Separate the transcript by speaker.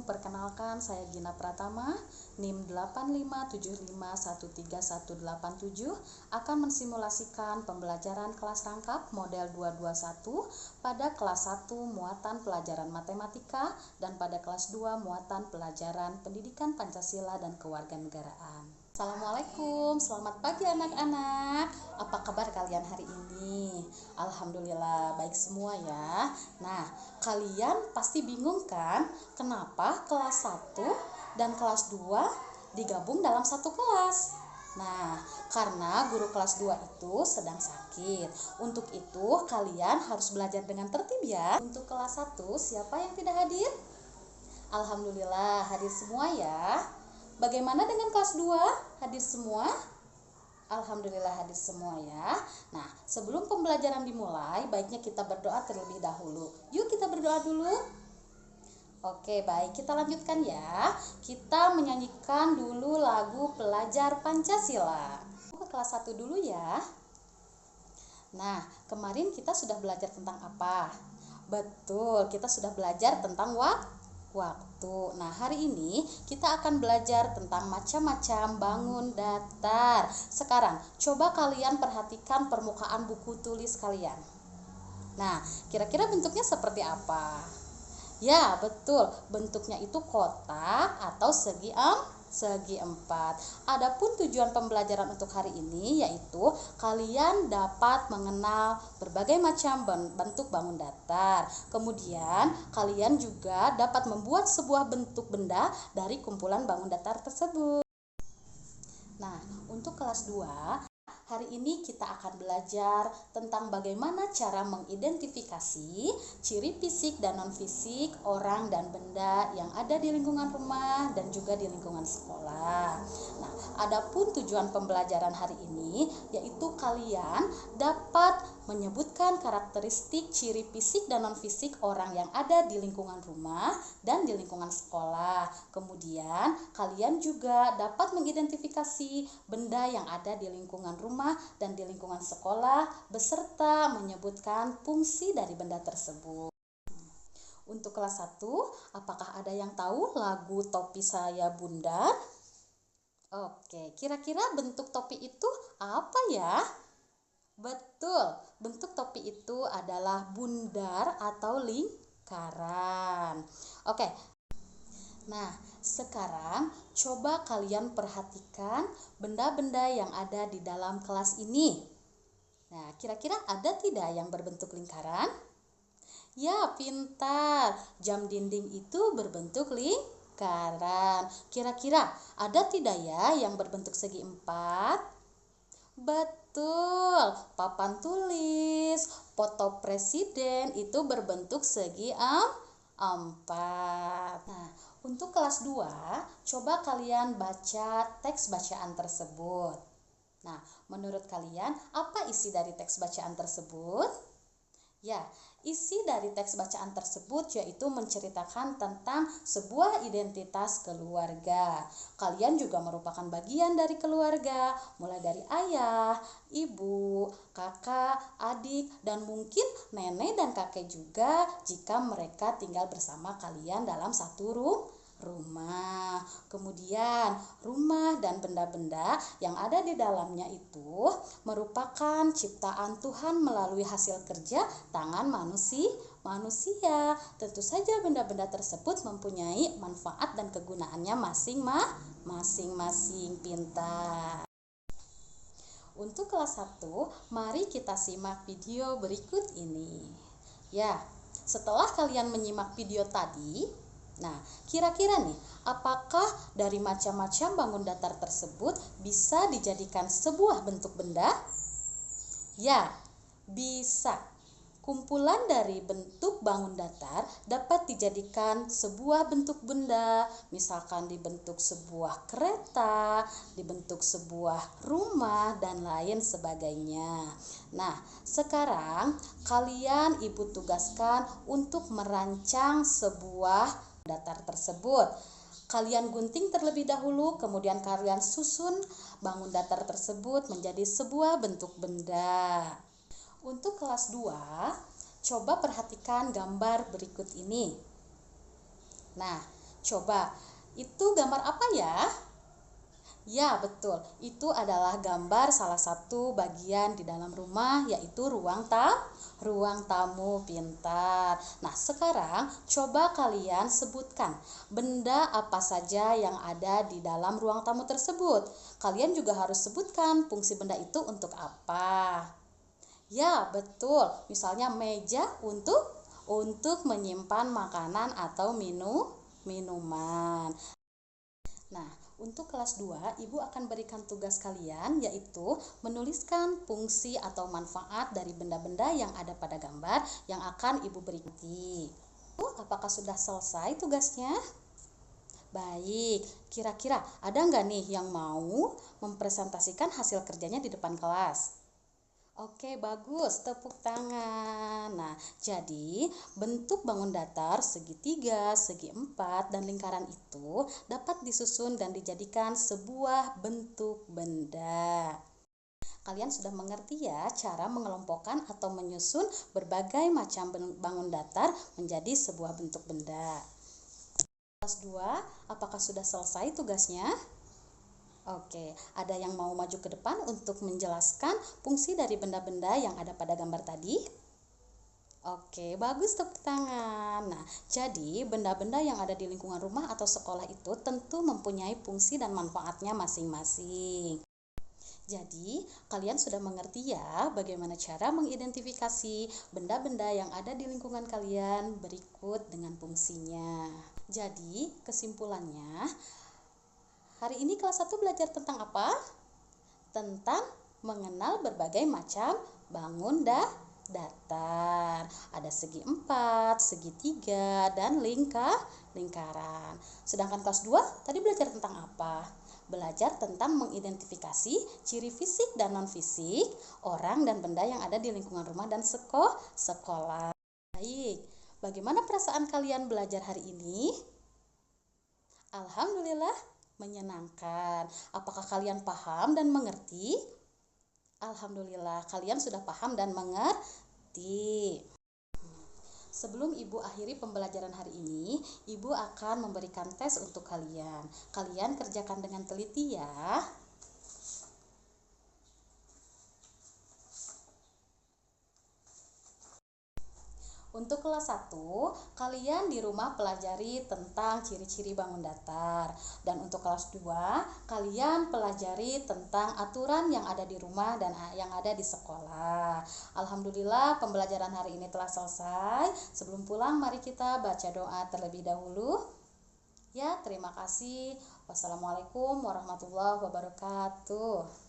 Speaker 1: Perkenalkan, saya Gina Pratama, NIM 8575131187 akan mensimulasikan pembelajaran kelas rangkap model 221 pada kelas 1 muatan pelajaran matematika dan pada kelas 2 muatan pelajaran pendidikan Pancasila dan kewarganegaraan. Assalamualaikum, selamat pagi anak-anak. Apa kabar kalian hari ini? Alhamdulillah baik semua ya. Nah, kalian pasti bingung kan kenapa kelas 1 dan kelas 2 digabung dalam satu kelas? Nah, karena guru kelas 2 itu sedang sakit. Untuk itu kalian harus belajar dengan tertib ya. Untuk kelas 1 siapa yang tidak hadir? Alhamdulillah hadir semua ya. Bagaimana dengan kelas 2? Hadir semua? Alhamdulillah hadir semua ya. Nah, sebelum pembelajaran dimulai, baiknya kita berdoa terlebih dahulu. Yuk kita berdoa dulu. Oke, baik, kita lanjutkan ya. Kita menyanyikan dulu lagu Pelajar Pancasila. Ke kelas 1 dulu ya. Nah, kemarin kita sudah belajar tentang apa? Betul, kita sudah belajar tentang waktu. Nah, hari ini kita akan belajar tentang macam-macam bangun datar. Sekarang, coba kalian perhatikan permukaan buku tulis kalian. Nah, kira-kira bentuknya seperti apa? Ya, betul. Bentuknya itu kotak atau segi empat. Adapun tujuan pembelajaran untuk hari ini yaitu kalian dapat mengenal berbagai macam bentuk bangun datar. Kemudian kalian juga dapat membuat sebuah bentuk benda dari kumpulan bangun datar tersebut. Nah, untuk kelas 2 hari ini kita akan belajar tentang bagaimana cara mengidentifikasi ciri fisik dan non-fisik orang dan benda yang ada di lingkungan rumah dan juga di lingkungan sekolah. Nah, adapun tujuan pembelajaran hari ini yaitu kalian dapat menyebutkan karakteristik ciri fisik dan non-fisik orang yang ada di lingkungan rumah dan di lingkungan sekolah. Kemudian kalian juga dapat mengidentifikasi benda yang ada di lingkungan rumah dan di lingkungan sekolah beserta menyebutkan fungsi dari benda tersebut. Untuk kelas 1, apakah ada yang tahu lagu Topi Saya Bundar? Oke, kira-kira bentuk topi itu apa ya? Betul, bentuk topi itu adalah bundar atau lingkaran. Oke, nah sekarang coba kalian perhatikan benda-benda yang ada di dalam kelas ini. Nah, kira-kira ada tidak yang berbentuk lingkaran? Ya, pintar. Jam dinding itu berbentuk lingkaran. Kira-kira ada tidak ya yang berbentuk segi empat? Betul, papan tulis, foto presiden itu berbentuk segi empat. Nah, untuk kelas 2, coba kalian baca teks bacaan tersebut. Nah, menurut kalian apa isi dari teks bacaan tersebut? Ya, isi dari teks bacaan tersebut yaitu menceritakan tentang sebuah identitas keluarga. Kalian juga merupakan bagian dari keluarga, mulai dari ayah, ibu, kakak, adik, dan mungkin nenek dan kakek juga jika mereka tinggal bersama kalian dalam satu rumah. Kemudian rumah dan benda-benda yang ada di dalamnya itu merupakan ciptaan Tuhan melalui hasil kerja tangan manusia. Tentu saja benda-benda tersebut mempunyai manfaat dan kegunaannya masing-masing. Pintar. Untuk kelas 1, mari kita simak video berikut ini. Ya, setelah kalian menyimak video tadi, nah, kira-kira nih, apakah dari macam-macam bangun datar tersebut bisa dijadikan sebuah bentuk benda? Ya, bisa. Kumpulan dari bentuk bangun datar dapat dijadikan sebuah bentuk benda, misalkan dibentuk sebuah kereta, dibentuk sebuah rumah, dan lain sebagainya. Nah, sekarang kalian ibu tugaskan untuk merancang sebuah datar tersebut. Kalian gunting terlebih dahulu, kemudian kalian susun bangun datar tersebut menjadi sebuah bentuk benda. Untuk kelas 2, coba perhatikan gambar berikut ini. Nah, Coba, itu gambar apa ya? Ya, betul. Itu adalah gambar salah satu bagian di dalam rumah, yaitu ruang tamu pintar. Nah, sekarang coba kalian sebutkan benda apa saja yang ada di dalam ruang tamu tersebut. Kalian juga harus sebutkan fungsi benda itu untuk apa. Ya, betul. Misalnya meja untuk menyimpan makanan atau minuman. Nah, untuk kelas 2, Ibu akan berikan tugas kalian yaitu menuliskan fungsi atau manfaat dari benda-benda yang ada pada gambar yang akan Ibu berikan. Apakah sudah selesai tugasnya? Baik, kira-kira ada nggak nih yang mau mempresentasikan hasil kerjanya di depan kelas? Oke, bagus. Tepuk tangan. Nah, jadi bentuk bangun datar, segitiga, segi empat, dan lingkaran itu dapat disusun dan dijadikan sebuah bentuk benda. Kalian sudah mengerti ya cara mengelompokkan atau menyusun berbagai macam bangun datar menjadi sebuah bentuk benda. Kelas 2, apakah sudah selesai tugasnya? Oke, ada yang mau maju ke depan untuk menjelaskan fungsi dari benda-benda yang ada pada gambar tadi? Oke, bagus, tepuk tangan. Nah, jadi benda-benda yang ada di lingkungan rumah atau sekolah itu tentu mempunyai fungsi dan manfaatnya masing-masing. Jadi, kalian sudah mengerti ya bagaimana cara mengidentifikasi benda-benda yang ada di lingkungan kalian berikut dengan fungsinya. Jadi, kesimpulannya, hari ini kelas 1 belajar tentang apa? Tentang mengenal berbagai macam bangun datar. Ada segi 4, segitiga, dan lingkaran. Sedangkan kelas 2 tadi belajar tentang apa? Belajar tentang mengidentifikasi ciri fisik dan non-fisik orang dan benda yang ada di lingkungan rumah dan sekolah. Baik, bagaimana perasaan kalian belajar hari ini? Alhamdulillah, menyenangkan. Apakah kalian paham dan mengerti? Alhamdulillah, kalian sudah paham dan mengerti. Sebelum Ibu akhiri pembelajaran hari ini, Ibu akan memberikan tes untuk kalian. Kalian kerjakan dengan teliti ya. Untuk kelas 1, kalian di rumah pelajari tentang ciri-ciri bangun datar. Dan untuk kelas 2, kalian pelajari tentang aturan yang ada di rumah dan yang ada di sekolah. Alhamdulillah, pembelajaran hari ini telah selesai. Sebelum pulang, mari kita baca doa terlebih dahulu. Ya, terima kasih. Wassalamualaikum warahmatullahi wabarakatuh.